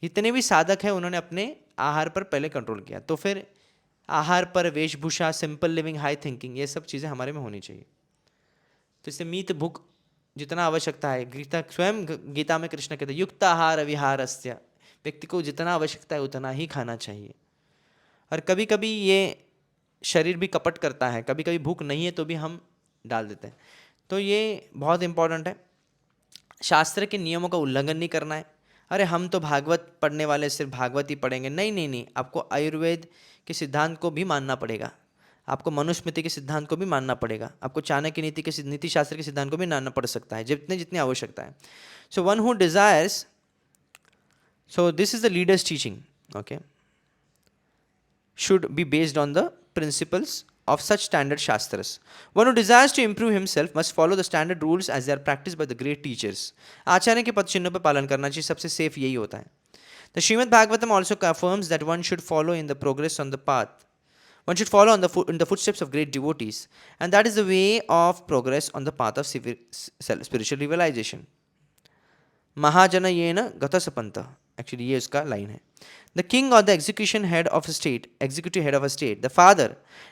जितने भी साधक हैं उन्होंने अपने आहार पर पहले कंट्रोल किया, तो फिर आहार पर, वेशभूषा, सिंपल लिविंग, हाई थिंकिंग, ये सब चीज़ें हमारे में होनी चाहिए। तो इससे मीत भूख जितना आवश्यकता है, गीता स्वयं गीता में कृष्ण कहते हैं युक्त आहार विहारस्य, व्यक्ति को जितना आवश्यकता है उतना ही खाना चाहिए। और कभी कभी ये शरीर भी कपट करता है, कभी कभी भूख नहीं है तो भी हम डाल देते हैं, तो ये बहुत इंपॉर्टेंट है। शास्त्र के नियमों का उल्लंघन नहीं करना है। अरे हम तो भागवत पढ़ने वाले सिर्फ भागवत ही पढ़ेंगे, नहीं नहीं नहीं, आपको आयुर्वेद के सिद्धांत को भी मानना पड़ेगा, आपको मनुस्मृति के सिद्धांत को भी मानना पड़ेगा, आपको चाणक्य नीति के नीति शास्त्र के सिद्धांत को भी मानना पड़ सकता है, जितने जितनी आवश्यकता है। So one who desires, so this is the leaders teaching, okay, should be based on the principles of such standard shastras. One who desires to improve himself must follow the standard rules as they are practiced by the great teachers. आचार्य के पद चिन्हों पर पालन करना चाहिए, सबसे safe यही होता है। The Srimad Bhagavatam also affirms that one should follow in the progress on the path. One should follow in the footsteps of great devotees, and that is the way of progress on the path of spiritual realization. Mahajanayena gatasapanta. Actually, ये उसका line है। The king or the executive head of a state, the father,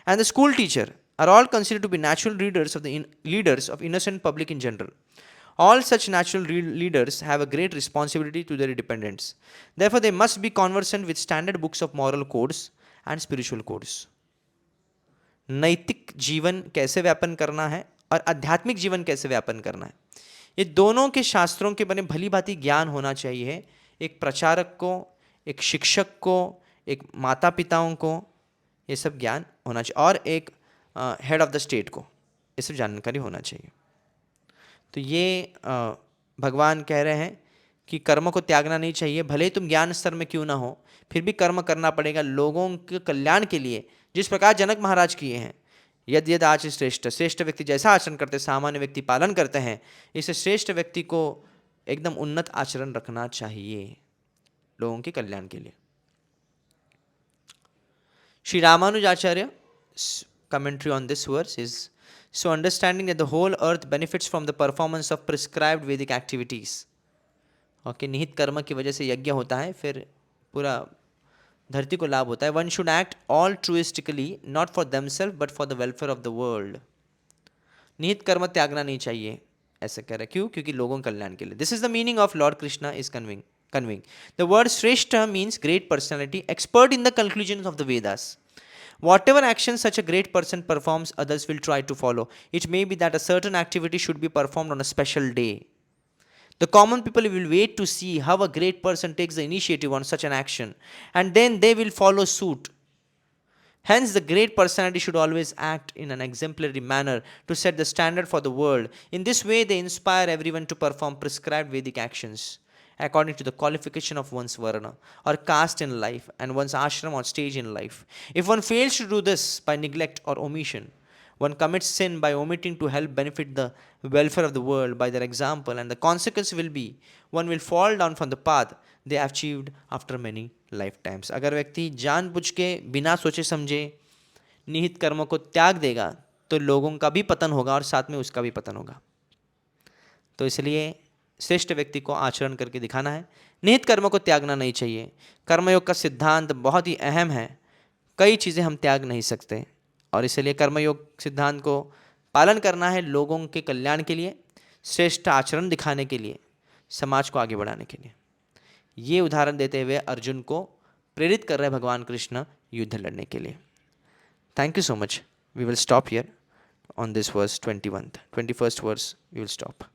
and the school teacher are all considered to be natural leaders of innocent public in general. All such natural leaders have a great responsibility to their dependents. Therefore, they must be conversant with standard books of moral codes and spiritual codes. नैतिक जीवन कैसे व्यापन करना है और आध्यात्मिक जीवन कैसे व्यापन करना है, ये दोनों के शास्त्रों के बने भली भांति ज्ञान होना चाहिए एक प्रचारक को, एक शिक्षक को, एक माता पिताओं को, ये सब ज्ञान होना चाहिए, और एक हेड ऑफ द स्टेट को ये सब जानकारी होना चाहिए। तो ये भगवान कह रहे हैं कि कर्म को त्यागना नहीं चाहिए, भले ही तुम ज्ञान स्तर में क्यों ना हो, फिर भी कर्म करना पड़ेगा लोगों के कल्याण के लिए, जिस प्रकार जनक महाराज किए हैं। यद यद आच श्रेष्ठ, श्रेष्ठ व्यक्ति जैसा आचरण करते सामान्य व्यक्ति पालन करते हैं, इसे श्रेष्ठ व्यक्ति को एकदम उन्नत आचरण रखना चाहिए लोगों के कल्याण के लिए। Shri Ramanujacharya commentary on this verse is, so understanding that the whole earth benefits from the performance of prescribed Vedic activities. Okay, निहित कर्म की वजह से यज्ञ होता है, फिर पूरा धरती को लाभ होता है। One should act altruistically not for themself but for the welfare of the world. निहित कर्म त्यागना नहीं चाहिए, ऐसा कह रहा है। क्यों? क्योंकि लोगों के कल्याण के लिए। This is the meaning of Lord Krishna is conveying the word श्रेष्ठ means great personality expert in the conclusion of the Vedas. Whatever action such a great person performs, others will try to follow. It may be that a certain activity should be performed on a special day. The common people will wait to see how a great person takes the initiative on such an action, and then they will follow suit. Hence, the great personality should always act in an exemplary manner to set the standard for the world. In this way, they inspire everyone to perform prescribed Vedic actions according to the qualification of one's varna or caste in life and one's ashram or stage in life. If one fails to do this by neglect or omission, one commits sin by omitting to help benefit the welfare of the world by their example, and the consequence will be one will fall down from the path they achieved after many lifetimes. अगर व्यक्ति जानबूझ के बिना सोचे समझे निहित कर्मों को त्याग देगा तो लोगों का भी पतन होगा और साथ में उसका भी पतन होगा। तो इसलिए श्रेष्ठ व्यक्ति को आचरण करके दिखाना है। निहित कर्मों को त्यागना नहीं चाहिए। कर्मयोग का सिद्धांत बहुत ही अहम है। कई चीज़ें हम त्याग नहीं सकते और इसलिए कर्मयोग सिद्धांत को पालन करना है लोगों के कल्याण के लिए, श्रेष्ठ आचरण दिखाने के लिए, समाज को आगे बढ़ाने के लिए। ये उदाहरण देते हुए अर्जुन को प्रेरित कर रहे हैं भगवान कृष्ण युद्ध लड़ने के लिए। Thank you so much. We will stop here on this verse 21st verse. We will stop.